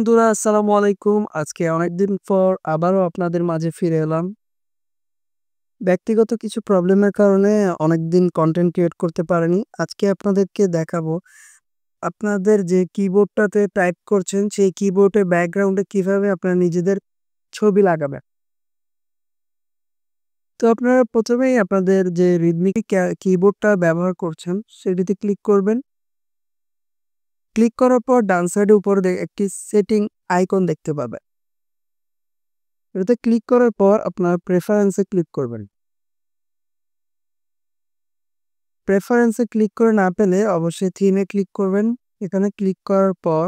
বন্ধুরা আসসালামু আলাইকুম। আজকে অনেকদিন পর আবারও আপনাদের মাঝে ফিরে এলাম। ব্যক্তিগত কিছু প্রবলেমের কারণে অনেকদিন কনটেন্ট ক্রিয়েট করতে পারিনি। আজকে আপনাদেরকে দেখাবো আপনাদের যে কিবোর্ডটাতে টাইপ করছেন সেই কিবোর্ডের ব্যাকগ্রাউন্ডে কিভাবে আপনারা নিজেদের ছবি লাগাবেন। তো আপনারা প্রথমেই আপনাদের যে রিদমিক কিবোর্ডটা ব্যবহার করছেন সেটিতে ক্লিক করবেন। ক্লিক করার পর ডান সাইডে উপরে একটি সেটিং আইকন দেখতে পাবেন। এটাতে ক্লিক করার পর আপনার প্রেফারেন্সে ক্লিক করবেন। প্রেফারেন্সে ক্লিক করে না পেলে অবশ্যই থিমে ক্লিক করবেন। এখানে ক্লিক করার পর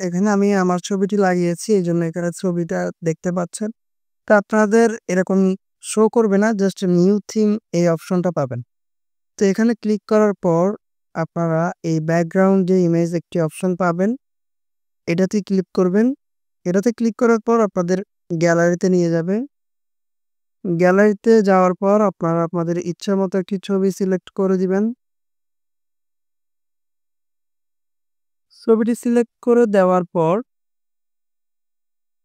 এখানে আমি আমার ছবিটি লাগিয়েছি, এইজন্য এখানে ছবিটা দেখতে পাচ্ছেন। তা আপনাদের এরকম শো করবে না, জাস্ট নিউ থিম এই অপশনটা পাবেন। তো এখানে ক্লিক করার পর আপনারা এই ব্যাকগ্রাউন্ড যে ইমেজ একটি অপশন পাবেন, এটাতে ক্লিক করবেন। এটাতে ক্লিক করার পর আপনাদের গ্যালারিতে নিয়ে যাবে। গ্যালারিতে যাওয়ার পর আপনারা আপনাদের ইচ্ছা মতো একটি ছবি সিলেক্ট করে দিবেন। ছবিটি সিলেক্ট করে দেওয়ার পর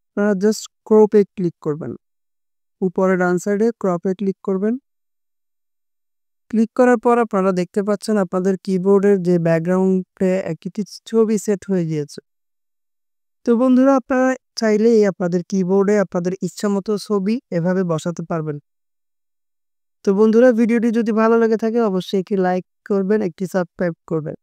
আপনারা জাস্ট ক্রপে ক্লিক করবেন। উপরে ডান সাইডে ক্রপে ক্লিক করবেন। ক্লিক করার পর আপনারা দেখতে পাচ্ছেন আপনাদের কিবোর্ডের যে ব্যাকগ্রাউন্ডে একটি ছবি সেট হয়ে গিয়েছে। তো বন্ধুরা আপনারা চাইলেই আপনাদের কিবোর্ডে আপনাদের ইচ্ছামতো ছবি এভাবে বসাতে পারবেন। তো বন্ধুরা ভিডিওটি যদি ভালো লেগে থাকে অবশ্যই একটি লাইক করবেন, একটি সাবস্ক্রাইব করবেন।